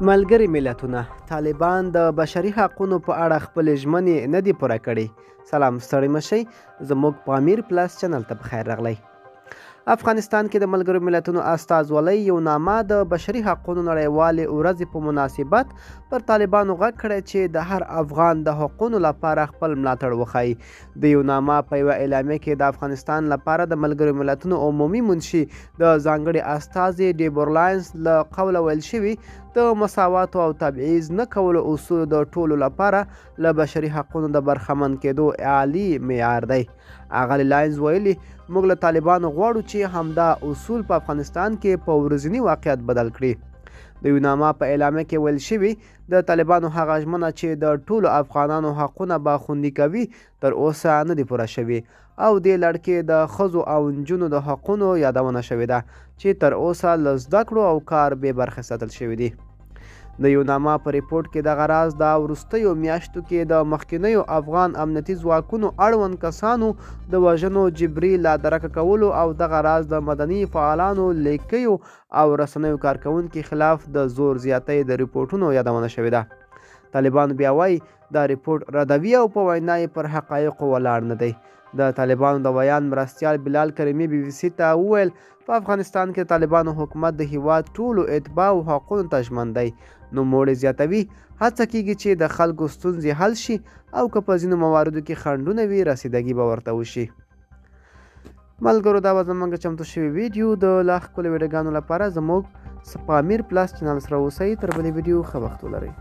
ملګري ملتونه طالبان د بشري حقونو په اړه خپلې ژمنې نه دي پوره کړې. سلام، ستړي مشئ، زموږ پامیر پلس چینل ته بخیر راغلی. افغانستان کې د ملګرو ملتونو استازولۍ یو نامه د بشري حقونو نړیوالې ورځې په مناسبت پر طالبانو غږ کړی چې د هر افغان د حقونو لپاره خپل ملاتړ وښایي. د یو نامه په یوه اعلامیه کې د افغانستان لپاره د ملګرو ملتونو عمومي منشي د ځانګړي استازي ډیبورلاینز له قوله ویل شوي د مساواتو او تبعیض نه کولو اصولو د ټولو لپاره له بشري حقونو د برخمن کېدو عالي معیار دی. اغلې لاینز ویلي، موږ له طالبانو غواړو چې همدا اصول په افغانستان کې په ورځني واقعیت بدل کړي. د یو نامه په اعلامیه کې ویل شوي د طالبانو هغه ژمنه چې د ټولو افغانانو حقونه به خوندي کوي تر اوسه نه دي پوره شوي، او دې لړ کې د ښځو او نجونو د حقونو یادونه شوې ده چې تر اوسه له زده کړو او کار بې برخې ساتل شوي دي. د یو نامه په ریپورټ کې دغه راز د وروستیو میاشتو کې د مخکینیو افغان امنیتي ځواکونو اړوند کسانو د وژنو جبري لادرکه کولو او دغه راز د مدني فعالانو، لیکیو او رسنیو کارکوونکو خلاف د زور زیاتۍ د ریپورټونو یادونه شوې ده. طالبانو بیا وایي دا ریپورټ ردوي او په وینا یې پر حقایقو ولاړ نه دی. د طالبانو د بیان مرستیال بلال کریمي BBC ته وویل، په افغانستان کې طالبانو حکومت د هیواد ټولو اتباع او حقونو ته ژمن دی. نوموړی زیاتوي، هڅه کیږي چې د خلکو ستونزې حل شي او که په ځینو مواردو کې خنډونه وي رسیدګي به ورته وشي. ملګرو، دا به زموږ چمتو شوي ویډیو د لا ښکلو ویډیوګانو لپاره زموږ پامیر پلس چینل سره اوسئ. تر بلې ویډیو ښه وخت ولرئ.